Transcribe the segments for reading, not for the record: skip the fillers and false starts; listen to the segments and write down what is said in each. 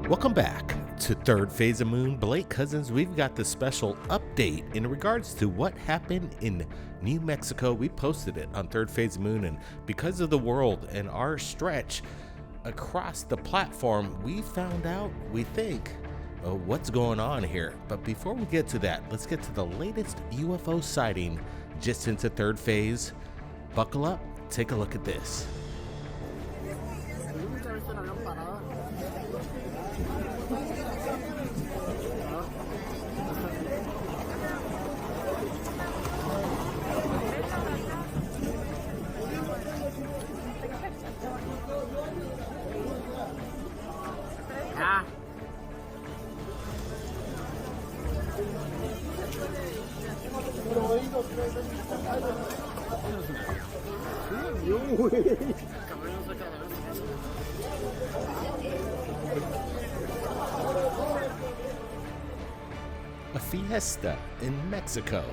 Welcome back to Third Phase of Moon. Blake Cousins, we've got the special update in regards to what happened in New Mexico. We posted it on Third Phase of Moon, and because of the world and our stretch across the platform, we found out, we think, what's going on here. But before we get to that, let's get to the latest UFO sighting just into third phase. Buckle up, take a look at this. A fiesta in Mexico.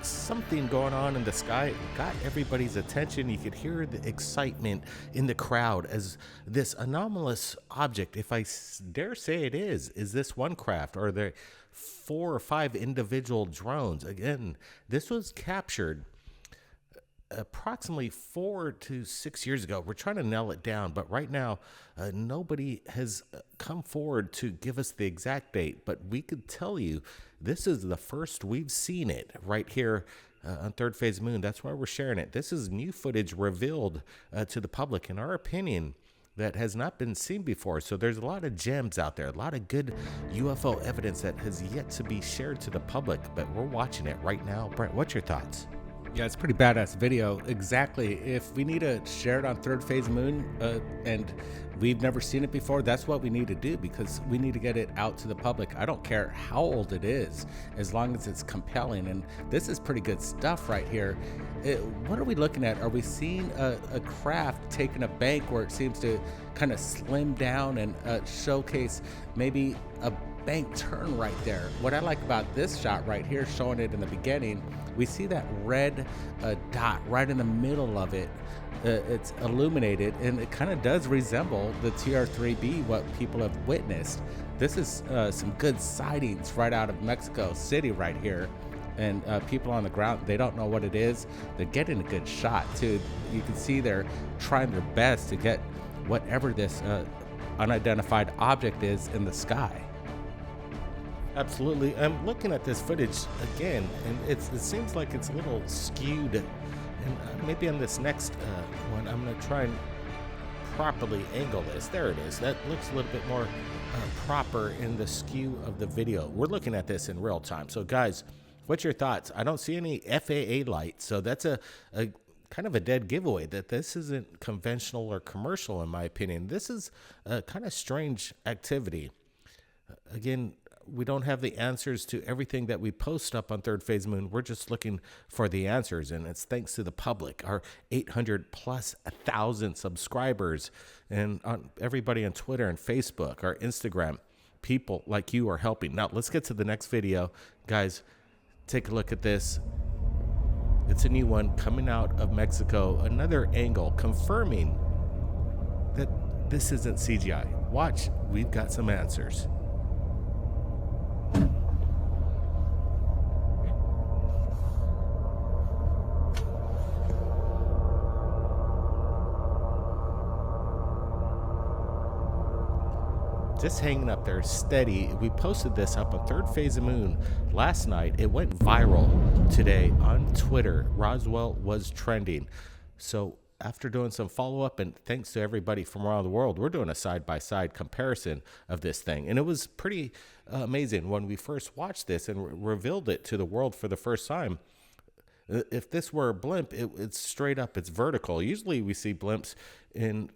Something going on in the sky got everybody's attention. You could hear the excitement in the crowd as this anomalous object, if I dare say it is this one craft or the 4 or 5 individual drones. Again, this was captured approximately 4 to 6 years ago. We're trying to nail it down, but right now nobody has come forward to give us the exact date, but we could tell you this is the first we've seen it right here on Third Phase Moon. That's why we're sharing it. This is new footage revealed to the public, in our opinion, that has not been seen before. So there's a lot of gems out there, a lot of good UFO evidence that has yet to be shared to the public, but we're watching it right now. Brent, what's your thoughts? Yeah, it's a pretty badass video. Exactly. If we need to share it on Third Phase Moon and we've never seen it before, that's what we need to do, because we need to get it out to the public. I don't care how old it is, as long as it's compelling. And this is pretty good stuff right here. What are we looking at? Are we seeing a craft taking a bank where it seems to kind of slim down and showcase maybe a bank turn right there? What I like about this shot right here, showing it in the beginning, we see that red dot right in the middle of it. It's illuminated, and it kind of does resemble the TR-3B, what people have witnessed. This is some good sightings right out of Mexico City right here. And people on the ground, they don't know what it is. They're getting a good shot too. You can see they're trying their best to get whatever this unidentified object is in the sky. Absolutely. I'm looking at this footage again, and it seems like it's a little skewed. And maybe on this next one, I'm going to try and properly angle this. There it is. That looks a little bit more proper in the skew of the video. We're looking at this in real time. So, guys, what's your thoughts? I don't see any FAA lights, so that's a kind of a dead giveaway that this isn't conventional or commercial, in my opinion. This is a kind of strange activity. Again, we don't have the answers to everything that we post up on Third Phase Moon. We're just looking for the answers, and it's thanks to the public, our 800 plus 1,000 subscribers, and on everybody on Twitter and Facebook, our Instagram. People like you are helping. Now, let's get to the next video. Guys, take a look at this. It's a new one coming out of Mexico. Another angle confirming that this isn't CGI. Watch, we've got some answers. Just hanging up there steady. We posted this up on Third Phase of Moon last night. It went viral today on Twitter. Roswell was trending. So after doing some follow-up, and thanks to everybody from around the world, we're doing a side-by-side comparison of this thing. And it was pretty amazing when we first watched this and revealed it to the world for the first time. If this were a blimp, it's straight up, it's vertical. Usually we see blimps in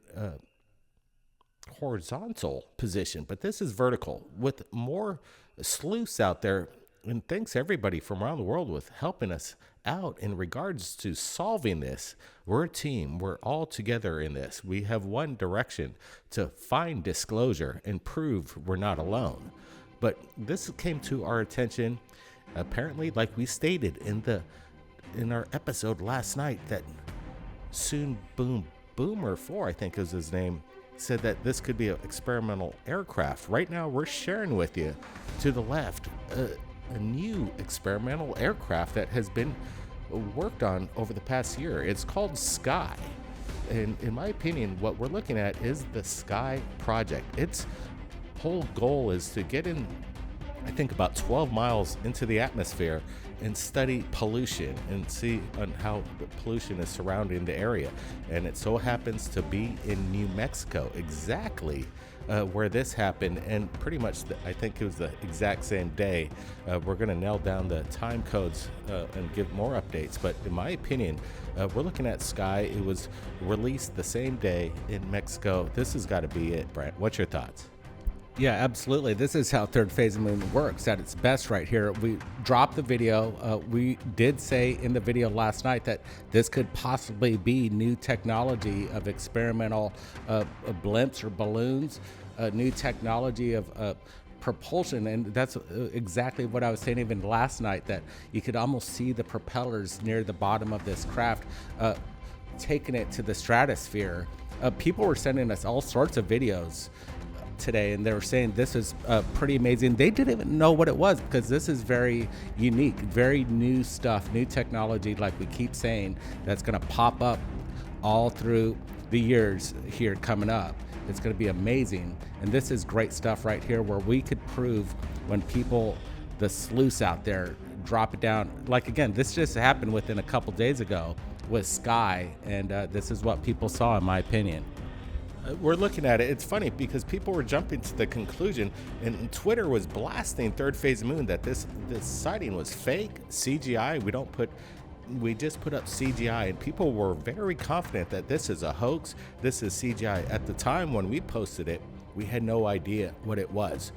horizontal position, but this is vertical with more sleuths out there. And thanks everybody from around the world with helping us out in regards to solving this. We're a team. We're all together in this. We have one direction: to find disclosure and prove we're not alone. But this came to our attention, apparently, like we stated in our episode last night, that soon Boomer 4, I think is his name, said that this could be an experimental aircraft. Right now, we're sharing with you to the left a new experimental aircraft that has been worked on over the past year. It's called Sky. And in my opinion, what we're looking at is the Sky project. Its whole goal is to get in, I think, about 12 miles into the atmosphere and study pollution and see on how the pollution is surrounding the area. And it so happens to be in New Mexico, exactly where this happened, and pretty much I think it was the exact same day. We're going to nail down the time codes and give more updates, but in my opinion, we're looking at Sky. It was released the same day in Mexico. This has got to be it, Brent. What's your thoughts? Yeah, absolutely. This is how Third Phase of Moon works at its best right here. We dropped the video. We did say in the video last night that this could possibly be new technology of experimental blimps or balloons, new technology of propulsion. And that's exactly what I was saying even last night, that you could almost see the propellers near the bottom of this craft, taking it to the stratosphere. People were sending us all sorts of videos today, and they were saying this is pretty amazing. They didn't even know what it was, because this is very unique, very new stuff, new technology, like we keep saying, that's going to pop up all through the years here coming up. It's going to be amazing, and this is great stuff right here, where we could prove when people, the sleuths out there, drop it down. Like, again, this just happened within a couple days ago with Sky, and this is what people saw, in my opinion. We're looking at it. It's funny because people were jumping to the conclusion, and Twitter was blasting Third Phase of Moon that this sighting was fake, CGI. We just put up CGI, and people were very confident that this is a hoax, this is CGI. At the time when we posted it, we had no idea what it was.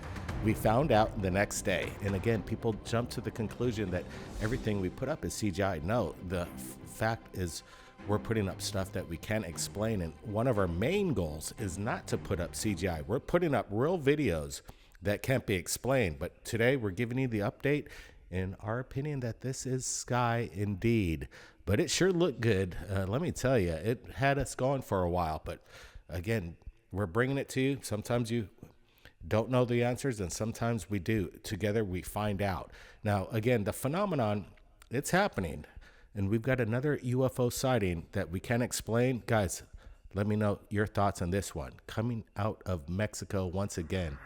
We found out the next day, and again, people jumped to the conclusion that everything we put up is CGI. No, the fact is, we're putting up stuff that we can't explain, and one of our main goals is not to put up CGI. We're putting up real videos that can't be explained, but today we're giving you the update, in our opinion, that this is Sky indeed. But it sure looked good. Let me tell you, it had us going for a while, but again, we're bringing it to you. Sometimes you don't know the answers, and sometimes we do. Together we find out. Now, again, the phenomenon, it's happening. And we've got another UFO sighting that we can't explain. Guys, let me know your thoughts on this one. Coming out of Mexico once again.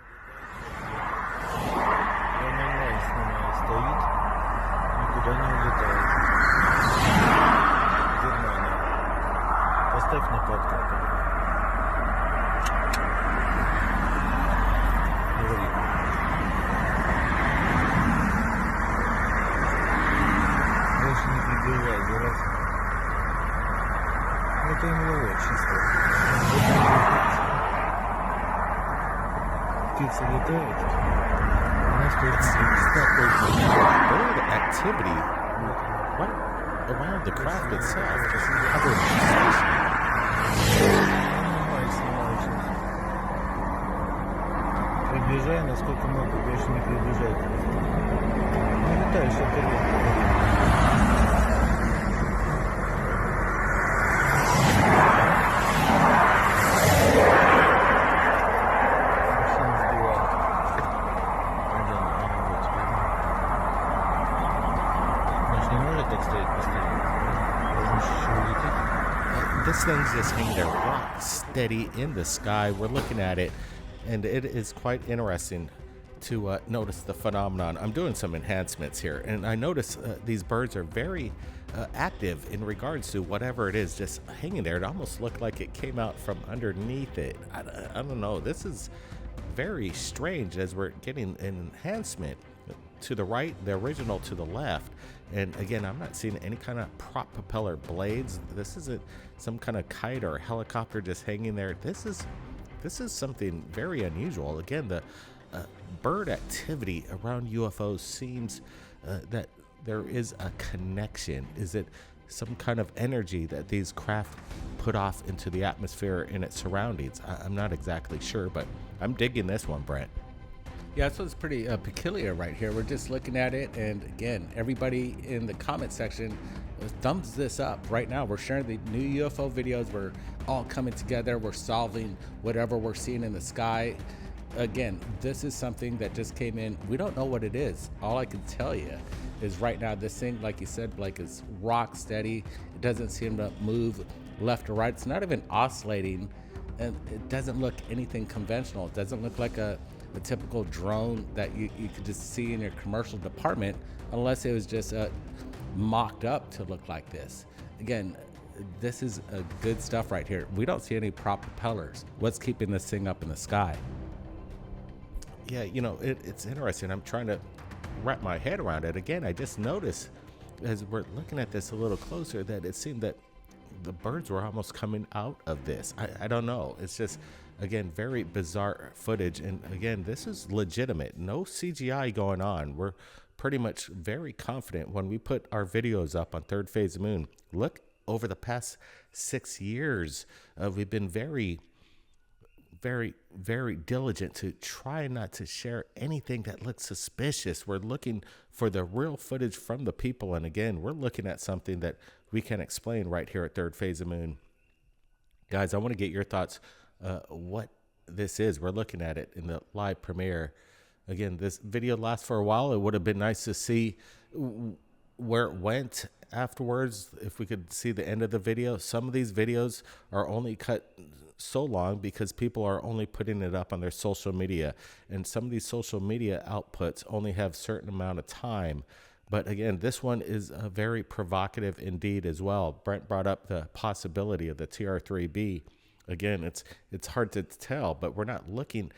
Это anomalous чисто. Птицы летают. It seems that there's bird activity right around the craft itself, just covered in station. Снимаю сейчас. Приближай, насколько могу, больше не приближай. Не летаешь, это лето. This thing's just hanging there rock steady in the sky. We're looking at it, and it is quite interesting to notice the phenomenon. I'm doing some enhancements here, and I notice these birds are very active in regards to whatever it is just hanging there. It almost looked like it came out from underneath it. I don't know. This is very strange as we're getting an enhancement to the right, the original to the left. And again, I'm not seeing any kind of prop propeller blades. This isn't some kind of kite or helicopter just hanging there. This is something very unusual. Again, the bird activity around UFOs seems that there is a connection. Is it some kind of energy that these craft put off into the atmosphere and its surroundings? I'm not exactly sure, but I'm digging this one, Brent. Yeah, this was pretty peculiar right here. We're just looking at it, and again, everybody in the comment section thumbs this up right now. We're sharing the new UFO videos. We're all coming together. We're solving whatever we're seeing in the sky. Again, this is something that just came in. We don't know what it is. All I can tell you is right now, this thing, like you said, Blake, is rock steady. It doesn't seem to move left or right. It's not even oscillating, and it doesn't look anything conventional. It doesn't look like a typical drone that you could just see in your commercial department, unless it was just mocked up to look like this. Again, this is good stuff right here. We don't see any prop propellers. What's keeping this thing up in the sky? Yeah, it's interesting. I'm trying to wrap my head around it. Again, I just noticed as we're looking at this a little closer that it seemed that the birds were almost coming out of this. I don't know. It's just, again, very bizarre footage. And again, this is legitimate. No CGI going on. We're pretty much very confident when we put our videos up on Third Phase of Moon. Look, over the past 6 years, we've been very, very, very diligent to try not to share anything that looks suspicious. We're looking for the real footage from the people. And again, we're looking at something that we can explain right here at Third Phase of Moon. Guys, I want to get your thoughts. What this is. We're looking at it in the live premiere. Again, this video lasts for a while. It would have been nice to see where it went afterwards, if we could see the end of the video. Some of these videos are only cut so long because people are only putting it up on their social media, and some of these social media outputs only have certain amount of time. But again, this one is very provocative indeed as well. Brent brought up the possibility of the TR-3B. Again, it's hard to tell, but we're not looking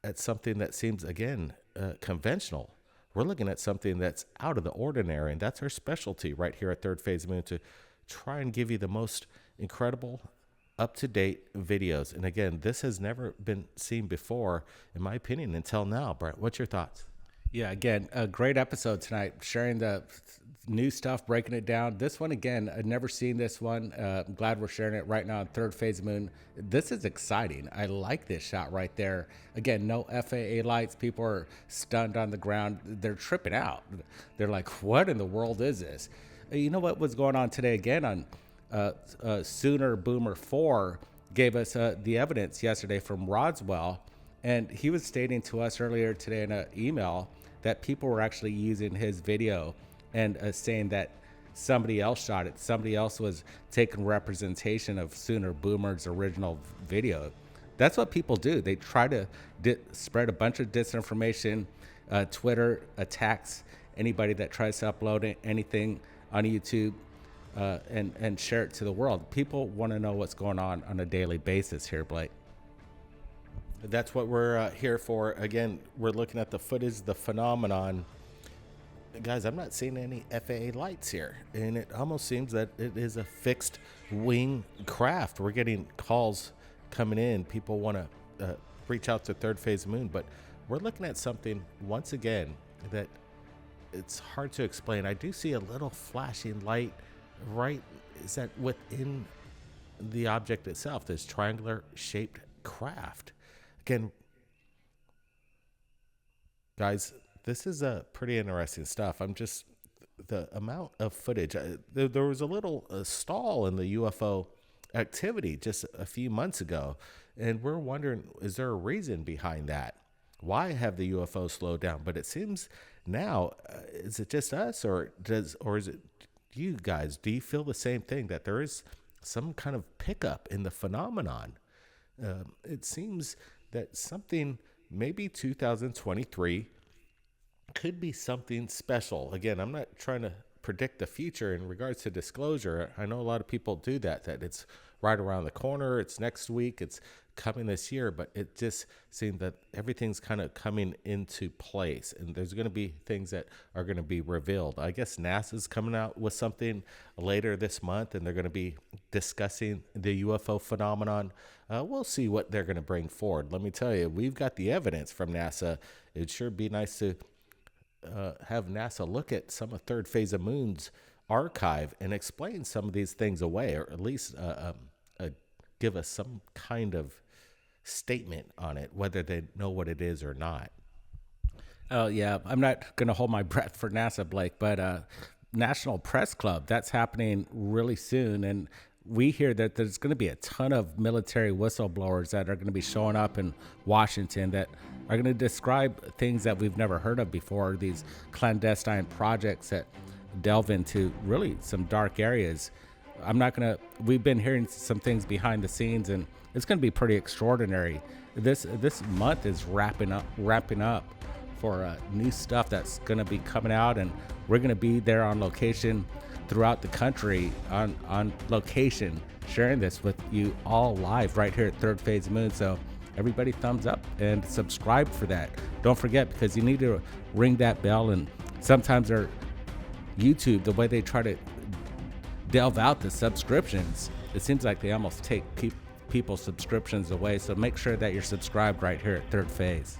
at something that seems, again, conventional. We're looking at something that's out of the ordinary, and that's our specialty right here at Third Phase of Moon, to try and give you the most incredible, up-to-date videos. And again, this has never been seen before, in my opinion, until now. Brent, what's your thoughts? Yeah, again, a great episode tonight, sharing the new stuff, breaking it down. This one, again, I'd never seen this one. I'm glad we're sharing it right now on Third Phase of Moon. This is exciting. I like this shot right there. Again, no FAA lights. People are stunned on the ground. They're tripping out. They're like, what in the world is this? You know what was going on today again on Sooner Boomer 4 gave us the evidence yesterday from Roswell. And he was stating to us earlier today in an email that people were actually using his video and saying that somebody else shot it. Somebody else was taking representation of Sooner Boomer's original video. That's what people do. They try to spread a bunch of disinformation. Twitter attacks anybody that tries to upload anything on YouTube and share it to the world. People want to know what's going on a daily basis here, Blake. That's what we're here for. Again, we're looking at the footage, the phenomenon. Guys, I'm not seeing any FAA lights here, and it almost seems that it is a fixed wing craft. We're getting calls coming in. People want to reach out to Third Phase Moon, but we're looking at something, once again, that it's hard to explain. I do see a little flashing light right, is that within the object itself, this triangular shaped craft. Again, guys, this is pretty interesting stuff. The amount of footage, there was a little stall in the UFO activity just a few months ago, and we're wondering, is there a reason behind that? Why have the UFO slowed down? But it seems now, is it just us, or is it you guys? Do you feel the same thing, that there is some kind of pickup in the phenomenon? It seems that something, maybe 2023, could be something special. Again, I'm not trying to predict the future in regards to disclosure. I know a lot of people do that it's right around the corner, it's next week, it's coming this year, but it just seems that everything's kind of coming into place, and there's going to be things that are going to be revealed. I guess NASA's coming out with something later this month, and they're going to be discussing the UFO phenomenon. We'll see what they're going to bring forward. Let me tell you, we've got the evidence from NASA. It'd sure be nice to have NASA look at some of Third Phase of Moon's archive and explain some of these things away, or at least give us some kind of statement on it, whether they know what it is or not. Oh, yeah. I'm not going to hold my breath for NASA, Blake, but National Press Club. That's happening really soon. And we hear that there's going to be a ton of military whistleblowers that are going to be showing up in Washington that are going to describe things that we've never heard of before, these clandestine projects that delve into really some dark areas. We've been hearing some things behind the scenes, and it's going to be pretty extraordinary. This month is wrapping up for new stuff that's going to be coming out, and we're going to be there on location throughout the country on location, sharing this with you all live right here at Third Phase Moon. So everybody thumbs up and subscribe for that. Don't forget, because you need to ring that bell. And sometimes YouTube, the way they try to delve out the subscriptions, it seems like they almost take people's subscriptions away. So make sure that you're subscribed right here at Third Phase.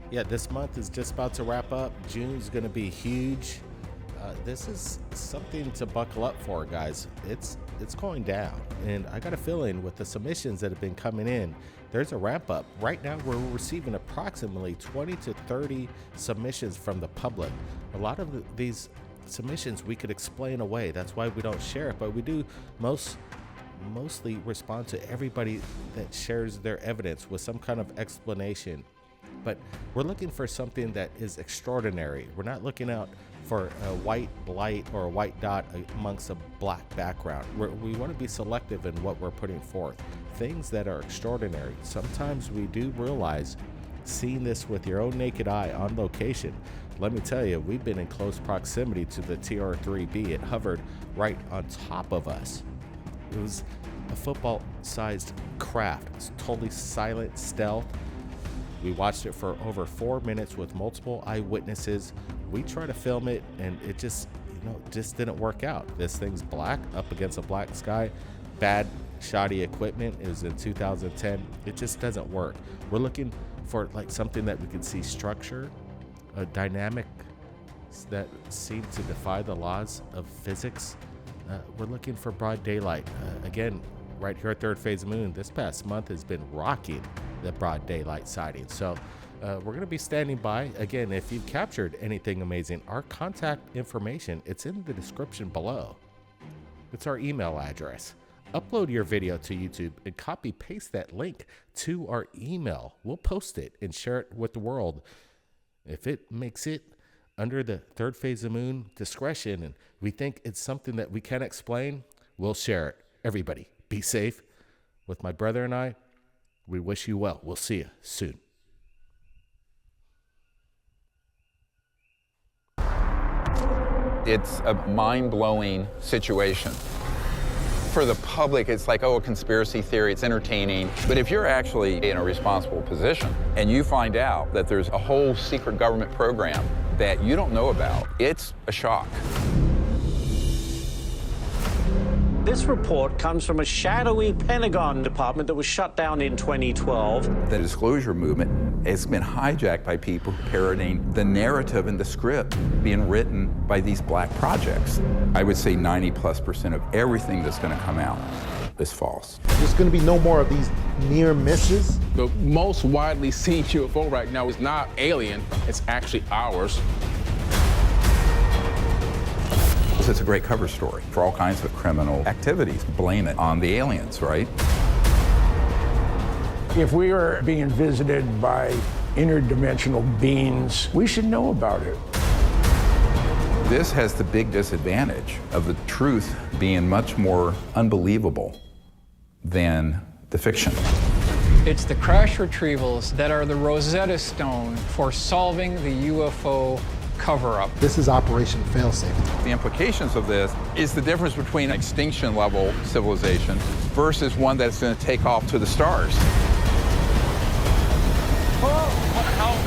Yeah, this month is just about to wrap up. June's going to be huge. This is something to buckle up for, guys. It's going down, and I got a feeling with the submissions that have been coming in, there's a ramp up. Right now, we're receiving approximately 20 to 30 submissions from the public. A lot of these submissions we could explain away. That's why we don't share it, but we do mostly respond to everybody that shares their evidence with some kind of explanation. But we're looking for something that is extraordinary. We're not looking out for a white light or a white dot amongst a black background. We want to be selective in what we're putting forth. Things that are extraordinary. Sometimes we do realize seeing this with your own naked eye on location. Let me tell you, we've been in close proximity to the TR-3B. It hovered right on top of us. It was a football-sized craft. It's totally silent, stealth. We watched it for over 4 minutes with multiple eyewitnesses. We tried to film it, and it just didn't work out. This thing's black up against a black sky. Bad, shoddy equipment. It was in 2010. It just doesn't work. We're looking for like something that we can see structure, a dynamic that seem to defy the laws of physics. We're looking for broad daylight. Again, right here at Third Phase Moon, this past month has been rocking the broad daylight sighting. So we're going to be standing by. Again, if you've captured anything amazing, our contact information, it's in the description below. It's our email address. Upload your video to YouTube and copy paste that link to our email. We'll post it and share it with the world. If it makes it under the Third Phase of Moon discretion and we think it's something that we can explain, we'll share it. Everybody, be safe. With my brother and I, we wish you well. We'll see you soon. It's a mind-blowing situation. For the public, it's like, oh, a conspiracy theory, it's entertaining. But if you're actually in a responsible position and you find out that there's a whole secret government program that you don't know about, it's a shock. This report comes from a shadowy Pentagon department that was shut down in 2012. The disclosure movement has been hijacked by people parroting the narrative and the script being written by these black projects. I would say 90+% of everything that's going to come out is false. There's going to be no more of these near misses. The most widely seen UFO right now is not alien, it's actually ours. It's a great cover story for all kinds of criminal activities. Blame it on the aliens, right? If we are being visited by interdimensional beings, we should know about it. This has the big disadvantage of the truth being much more unbelievable than the fiction. It's the crash retrievals that are the Rosetta Stone for solving the UFO cover-up. This is Operation Failsafe. The implications of this is the difference between extinction level civilization versus one that's going to take off to the stars. Oh, what the hell?